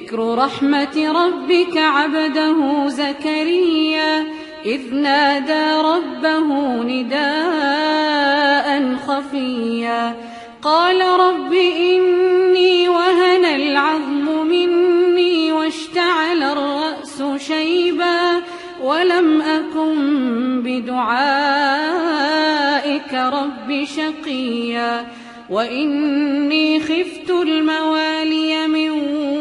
ذكر رحمة ربك عبده زكريا إذ نادى ربه نداء خفيا قال رب إني وهن العظم مني واشتعل الرأس شيبا ولم أكن بدعائك رب شقيا وإني خفت الموالي من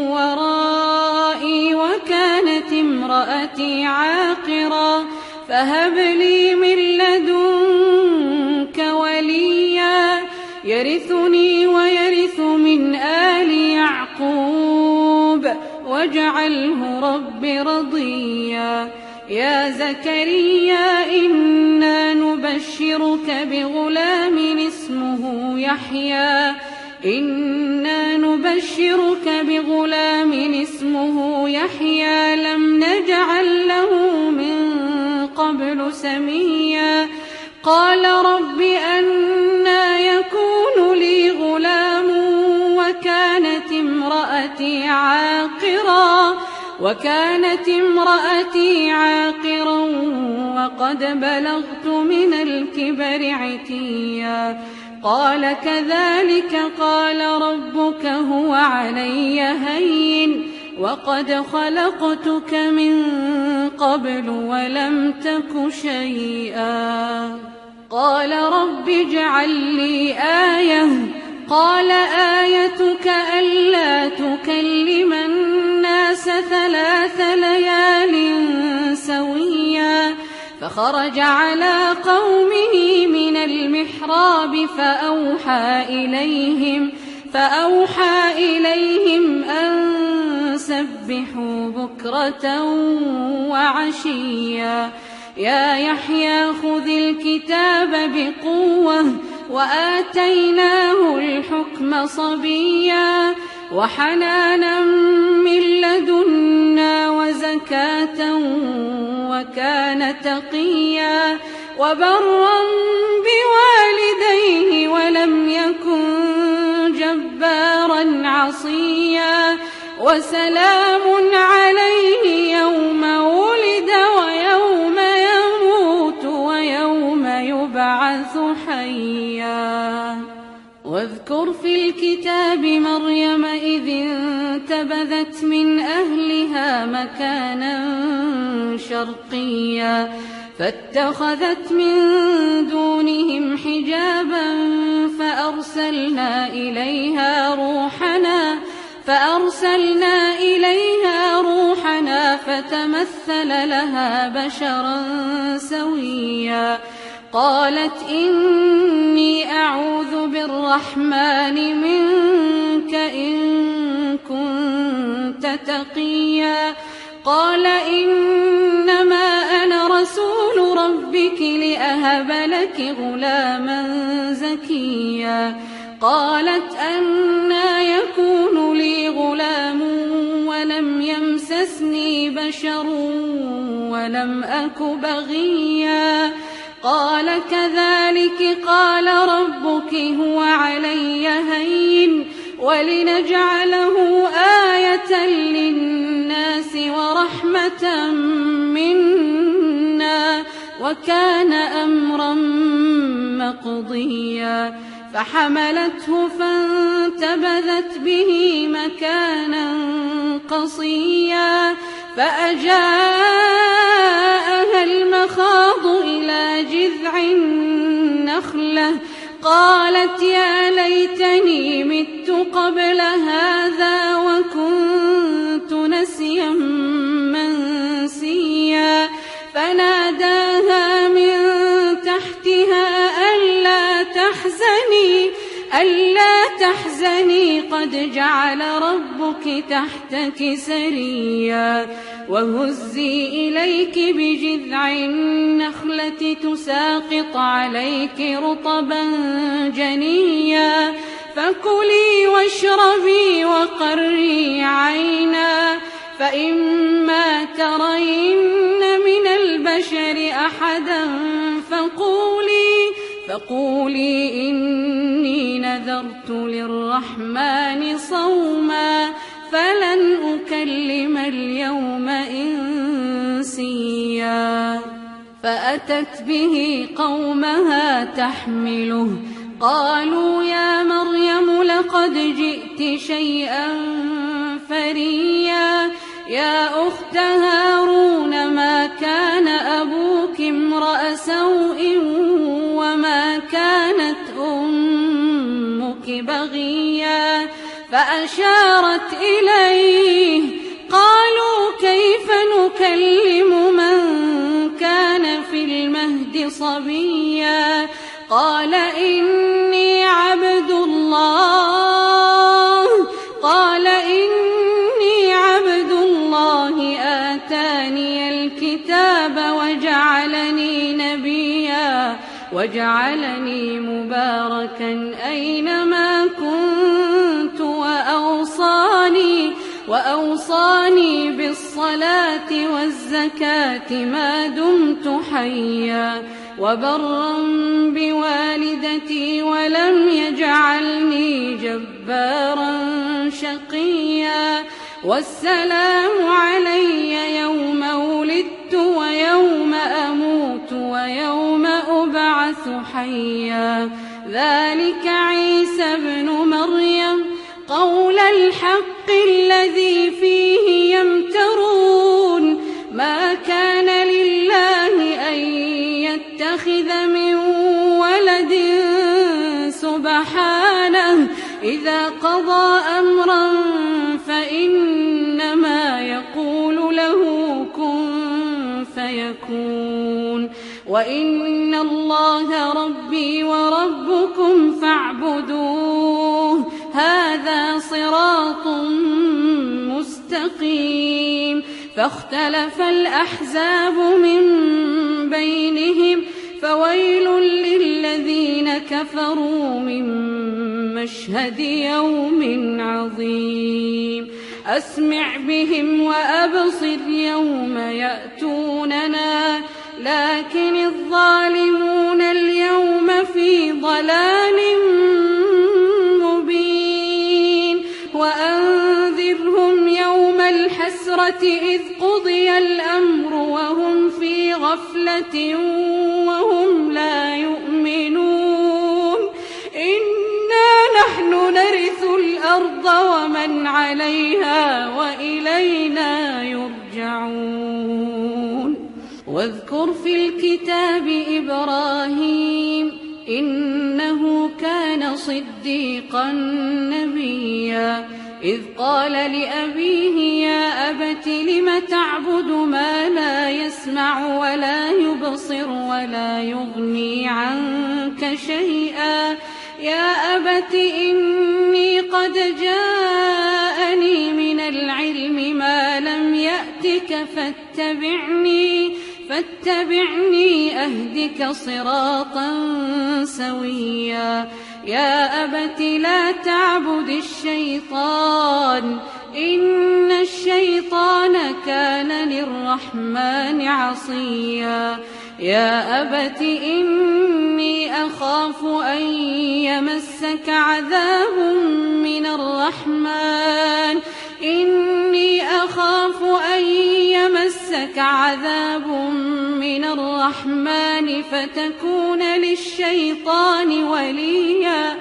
ورائي وكانت امرأتي عاقرا فهب لي من لدنك وليا يرثني ويرث من آل يعقوب واجعله رب رضيا يا زكريا إنا نبشرك بغلام اسمه يحيى لم نجعل له من قبل سميا قال رب أنى يكون لي غلام وكانت امرأتي عاقرا وقد بلغت من الكبر عتيا قال كذلك قال ربك هو علي هين وقد خلقتك من قبل ولم تك شيئا قال رب اجعل لي آية قال آيتك ألا تكلم الناس 3 ليال سويا فخرج على قومه من المحراب فأوحى إليهم أن سبحوا بكرة وعشيا يا يحيى خذ الكتاب بقوة وآتيناه الحكم صبيا وحنانا من لدنا وزكاة وكان تقيا وبرا بوالديه ولم يكن جبارا عصيا وسلام عليه يوم ولد ويوم يموت ويوم يبعث حيا واذكر في الكتاب مريم إذ انتبذت من أهلها مكانا شرقيا فاتخذت من دونهم حجابا فأرسلنا إليها روحنا فتمثل لها بشرا سويا قالت إني أعوذ بالرحمن منك إن كنت تقيا قال إنما أنا رسول ربك لأهب لك غلاما زكيا قالت أنى يكون لي غلام ولم يمسسني بشر ولم أك بغيا قال كذلك قال ربك هو علي هين ولنجعله آية للناس ورحمة منا وكان أمرا مقضيا فحملته فانتبذت به مكانا قصيا فأجاءها المخاض إلى جذع النخلة قالت يا ليتني مت قبل هذا وكنت نسيا منسيا فناداها من تحتها ألا تحزني قد جعل ربك تحتك سريا وهزي إليك بجذع النخلة تساقط عليك رطبا جنيا فكلي واشربي وقري عينا فإما ترين من البشر أحدا فقولي إني نذرت للرحمن صوما فلن أكلم اليوم إنسيا فأتت به قومها تحمله قالوا يا مريم لقد جئت شيئا فريا يا أخت هارون ما كان أبوك امرأ سوء وما كانت أمك بغيا فأشارت إليه قالوا كيف نكلم من كان في المهد صبيا قال إني عبد الله آتاني الكتاب وجعلني نبيا وجعلني مباركا أينما كنت وأوصاني بالصلاة والزكاة ما دمت حيا وبرا بوالدتي ولم يجعلني جبارا شقيا والسلام علي يوم ولدت ويوم أموت ويوم أبعث حيا ذلك عيسى ابن مريم قول الحق الذي فيه يمترون ما كان لله أن يتخذ من ولد سبحانه إذا قضى أمرا فإنما يقول له كن فيكون وإن الله ربي وربكم فاعبدوه هذا صراط مستقيم فاختلف الأحزاب من بينهم فويل للذين كفروا من مشهد يوم عظيم أسمع بهم وأبصر يوم يأتوننا لكن الظالمون اليوم في ضلال مبين وأنذرهم يوم الحسرة إذ قضي الأمر وهم في غفلة وهم لا يؤمنون إنا نحن نرث الأرض ومن عليها وإلينا يرجعون واذكر في الكتاب إبراهيم إنه كان صديقا نبيا إذ قال لأبيه يا أبت لم تعبد ما لا يسمع ولا يبصر ولا يغني عنك شيئا يا أبت إني قد جاءني من العلم ما لم يأتك فاتبعني أهدك صراطا سويا يا أبت لا تعبد الشيطان إن الشيطان كان للرحمن عصيا يا أبت إني أخاف أن يمسك عذاب من الرحمن فتكون للشيطان وليا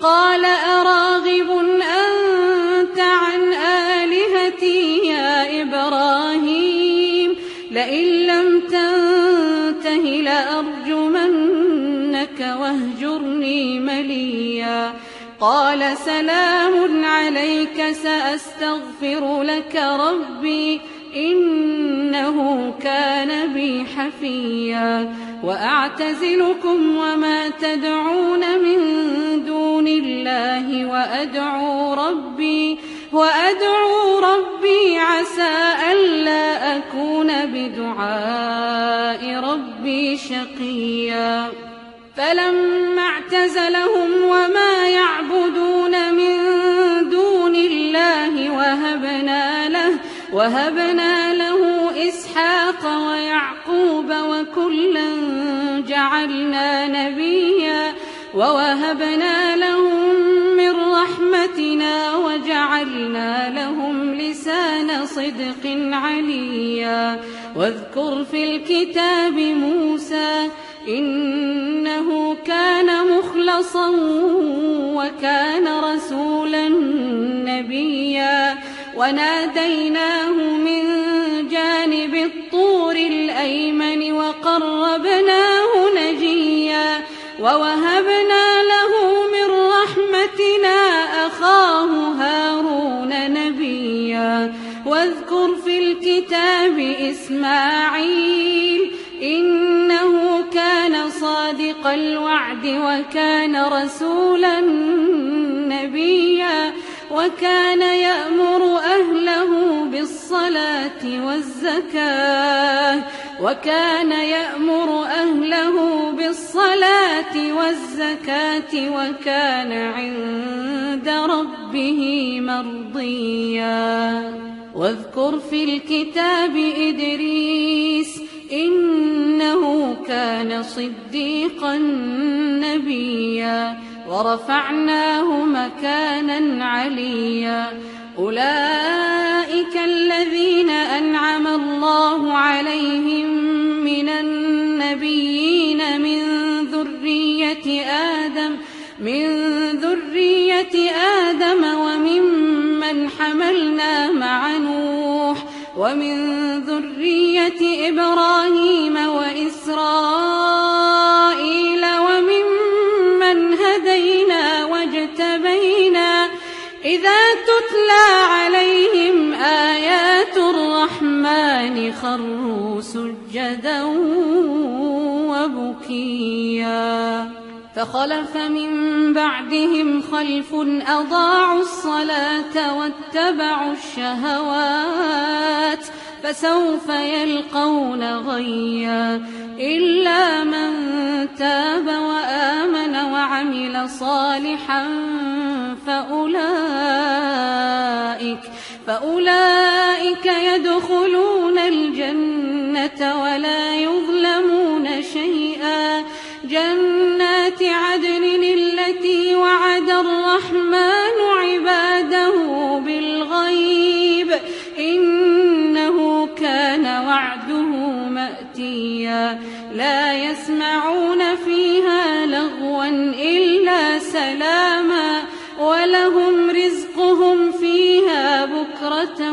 قال أراغب أنت عن آلهتي يا إبراهيم لئن لم تنته لأرجمنك واهجرني مليا قال سلام عليك سأستغفر لك ربي إنه كان بي حفيا وأعتزلكم وما تدعون من دون الله وأدعو ربي عسى ألا أكون بدعاء ربي شقيا فلما اعتزلهم وما يعبدون من دون الله وهبنا له إسحاق ويعقوب وكلا جعلنا نبيا ووهبنا لهم من رحمتنا وجعلنا لهم لسان صدق عليا. واذكر في الكتاب موسى إنه كان مخلصا وكان رسولا نبيا. وناديناه من جانب الطور الأيمن وقربناه نجيا. ووهبنا له من رحمتنا أخاه هارون نبيا. واذكر في الكتاب إسماعيل إنه كان صادق الوعد وكان رسولا نبيا. وكان يأمر أهله بالصلاة والزكاة وكان عند ربه مرضيا. واذكر في الكتاب إدريس إنه كان صديقا نبيا. ورفعناه مكانا عليا. أولئك الذين أنعم الله عليهم من النبيين من ذرية آدم وممن حملنا مع نوح ومن ذرية إبراهيم وإسرائيل وممن هدينا واجتبينا. إذا تتلى عليهم آيات الرحمن خروا سجدا وبكيا. فخلف من بعدهم خلف أضاعوا الصلاة واتبعوا الشهوات فسوف يلقون غيا. إلا من تاب وآمن وعمل صالحا فأولئك يدخلون الجنة ولا يظلمون شيئا. جنات عدن التي وعد الرحمن عباده بالغيب إنه كان وعده مأتيا. لا يسمعون فيها لغوا إلا سلاما ولهم رزقهم فيها بكرة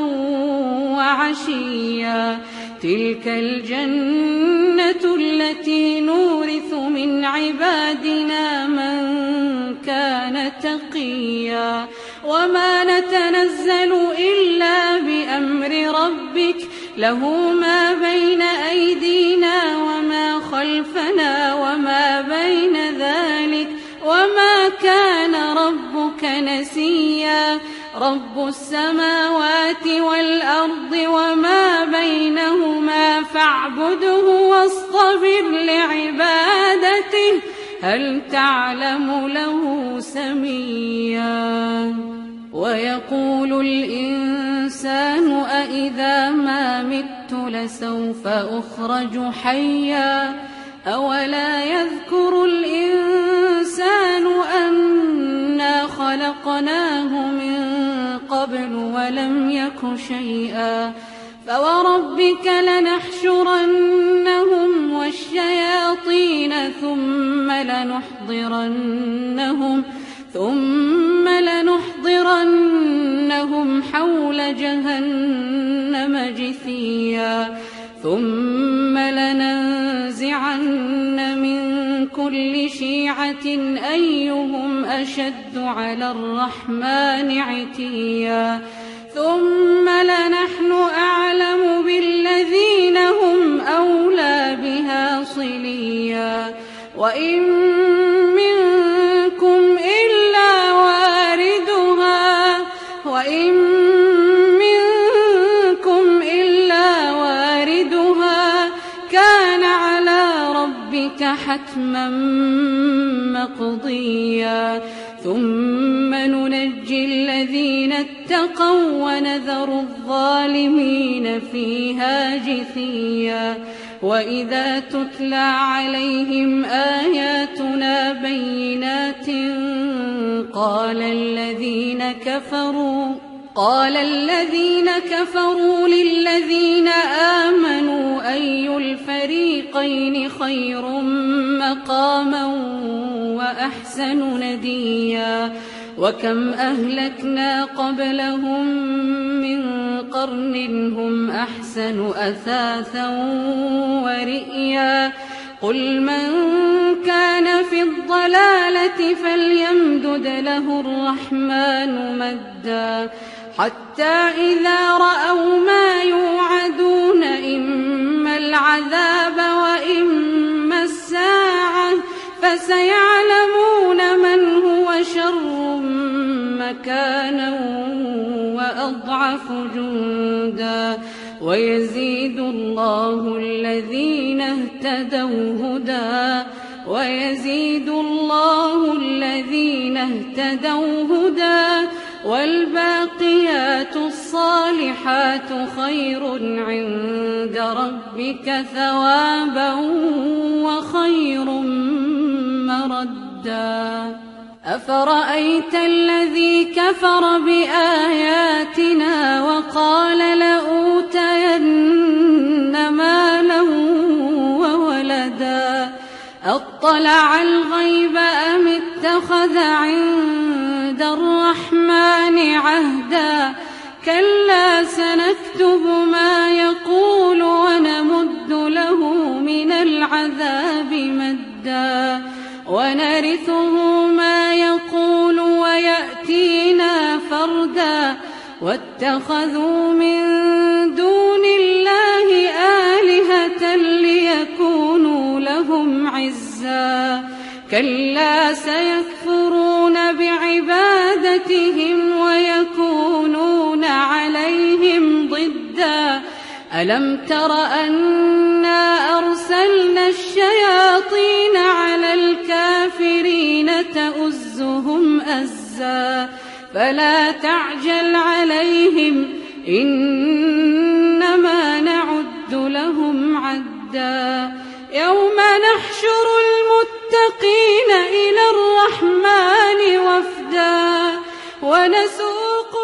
وعشيا. تلك الجنة التي نورث من عبادنا من كان تقيا. وما نتنزل إلا بأمر ربك له ما بين أيدينا وما خلفنا وما بين ذلك وما كان ربك نسيا. رب السماوات والأرض وما بينهما فاعبده واصطبر لعبادته هل تعلم له سميا. ويقول الإنسان أإذا ما مت لسوف أخرج حيا. أولا يذكر الإنسان أنا خلقناه من قبل ولم يك شيئا. فوربك لنحشرنهم والشياطين ثم لنحضرنهم حول جهنم جثيا. ثم لننزعن من كل شيعة أيهم أشد على الرحمن عتيا. ثم لنحن أعلم بالذين هم أولى بها صليا. وإن منكم إلا واردها كان على ربك حتما مقضيا. ثم ننجي الذين اتقوا ونذر الظالمين فيها جثيا وإذا تتلى عليهم آياتنا بينات قال الذين كفروا للذين آمنوا أي الفريقين خير مقاما وأحسن نديا وكم أهلكنا قبلهم من قرن هم أحسن أثاثا ورئيا قل من كان في الضلالة فليمدد له الرحمن مدا حتى إذا رأوا ما يوعدون إما العذاب وإما الساعة فسيعلمون من هو شر مكانا وأضعف جندا ويزيد الله الذين اهتدوا هدى والباقيات الصالحات خير عند ربك ثوابا وخير مردا أفرأيت الذي كفر بآياتنا وقال لأوتين مالا وولدا أطلع الغيب أم اتخذ عند الرحمن عهدا كلا سنكتب ما يقول ونمد له من العذاب مدا ونرثه ما يقول ويأتينا فردا واتخذوا من دون الله آلهة ليكونوا لهم عزا كلا سيكفرون بعبادتهم ويكونون عليهم ضدا ألم تر أنا أرسلنا الشياطين على الكافرين تؤزهم أزا فلا تعجل عليهم إنما نعد لهم عدا يوم نحشر المتقين إلى الرحمن وفدا ونسوق